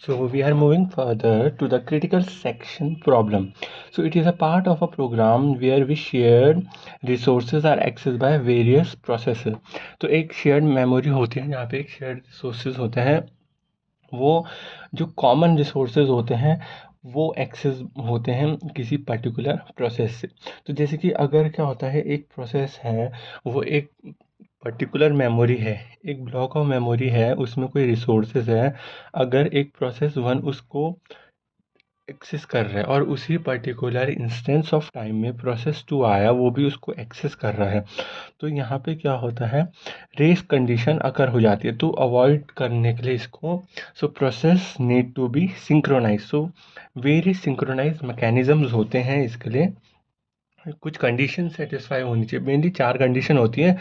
So we are moving further to the critical section problem. So it is a part of a program where we share resources are accessed by various processes. तो एक shared memory होती है जहाँ पे एक shared resources होते हैं, वो जो common resources होते हैं वो एक्सेस होते हैं किसी पर्टिकुलर प्रोसेस से। तो जैसे कि अगर क्या होता है, एक प्रोसेस है, वो एक पर्टिकुलर मेमोरी है, एक ब्लॉक ऑफ मेमोरी है, उसमें कोई रिसोर्सेज है। अगर एक प्रोसेस वन उसको एक्सेस कर रहा है और उसी पर्टिकुलर इंस्टेंस ऑफ टाइम में प्रोसेस टू आया, वो भी उसको एक्सेस कर रहा है, तो यहाँ पे क्या होता है, रेस कंडीशन अकर हो जाती है। तो अवॉइड करने के लिए इसको, so process need to be synchronize. So very synchronize mechanisms होते हैं इसके लिए। कुछ कंडीशन सेटिस्फाई होनी चाहिए। मेनली 4 कंडीशन होती है: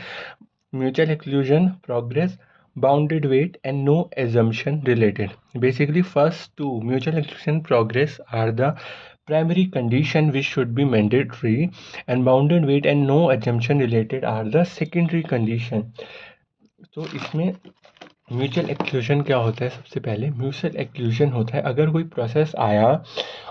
mutual exclusion, progress, bounded weight, and no assumption related. Basically, first two, mutual exclusion, progress, are the primary condition which should be mandatory, and bounded weight and no assumption related are the secondary condition. तो इसमें mutual exclusion क्या होता है? सबसे पहले mutual exclusion होता है अगर कोई प्रोसेस आया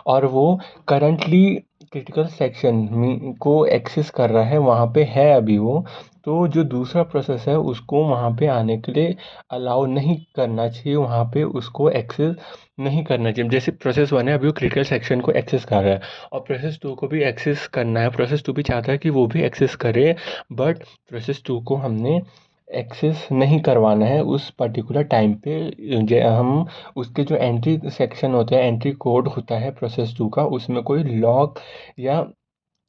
और वो करंटली क्रिटिकल सेक्शन को एक्सेस कर रहा है, वहाँ पे है अभी वो, तो जो दूसरा प्रोसेस है उसको वहाँ पे आने के लिए अलाउ नहीं करना चाहिए, वहाँ पे उसको एक्सेस नहीं करना चाहिए। जैसे प्रोसेस वन है, अभी वो क्रिटिकल सेक्शन को एक्सेस कर रहा है और प्रोसेस टू को भी एक्सेस करना है। प्रोसेस टू भी चाहता है कि वो भी एक्सेस करे, बट प्रोसेस टू को हमने एक्सेस नहीं करवाना है उस पर्टिकुलर टाइम पे। हम उसके जो एंट्री सेक्शन होते हैं, एंट्री कोड होता है प्रोसेस टू का, उसमें कोई लॉक या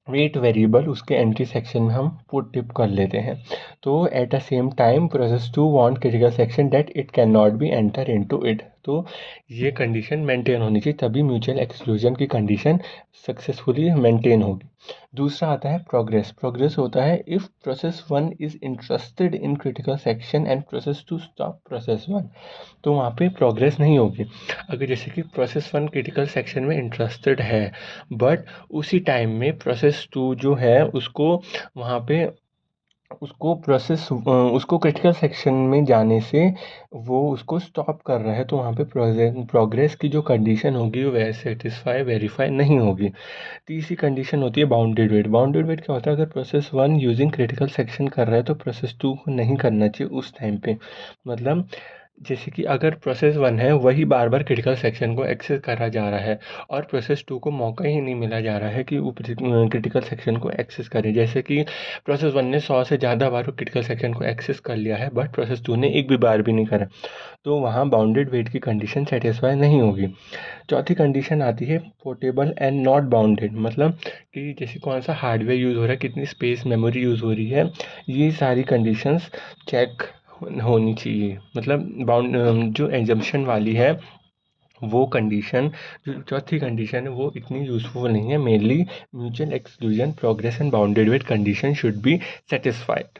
वेट वेरिएबल उसके एंट्री सेक्शन में हम पुट टिप कर लेते हैं। तो at a same time process two want critical section that it can not be enter into it. तो ये कंडीशन मेंटेन होनी चाहिए, तभी म्यूचुअल एक्सक्लूजन की कंडीशन सक्सेसफुली मेंटेन होगी। दूसरा आता है प्रोग्रेस। प्रोग्रेस होता है if process one is interested in critical section and process two stop process one, तो वहाँ पे प्रोग्रेस नहीं होगी। अगर जैसे कि प्रोसेस वन क्रिटिकल सेक्शन में इंटरेस्टेड है, बट उसी टाइम में प्रोसेस टू जो है उसको वहाँ पे उसको क्रिटिकल सेक्शन में जाने से वो उसको स्टॉप कर रहा है, तो वहाँ पे प्रोग्रेस की जो कंडीशन होगी वो सेटिस्फाई वेरीफाई नहीं होगी। तीसरी कंडीशन होती है बाउंडेड वेट। बाउंडेड वेट क्या होता है? अगर process one using critical section कर रहा है तो प्रोसेस टू को नहीं करना चाहिए उस टाइम पे। मतलब जैसे कि अगर प्रोसेस वन है वही बार बार क्रिटिकल सेक्शन को एक्सेस करा जा रहा है और प्रोसेस टू को मौका ही नहीं मिला जा रहा है कि वो क्रिटिकल सेक्शन को एक्सेस करे। जैसे कि प्रोसेस वन ने 100 से ज़्यादा बार क्रिटिकल सेक्शन को एक्सेस कर लिया है, बट प्रोसेस टू ने एक भी बार भी नहीं करा, तो वहाँ बाउंडेड वेट की कंडीशन सेटिस्फाई नहीं होगी। चौथी कंडीशन आती है पोर्टेबल एंड नॉट बाउंडेड। मतलब कि जैसे कौन सा हार्डवेयर यूज़ हो रहा है, कितनी स्पेस मेमोरी यूज़ हो रही है, ये सारी कंडीशंस चेक होनी चाहिए। मतलब जो एग्जम्पशन वाली है वो कंडीशन, जो चौथी कंडीशन है वो इतनी यूज़फुल नहीं है। Mainly mutual exclusion, progress and bounded wait condition should be satisfied.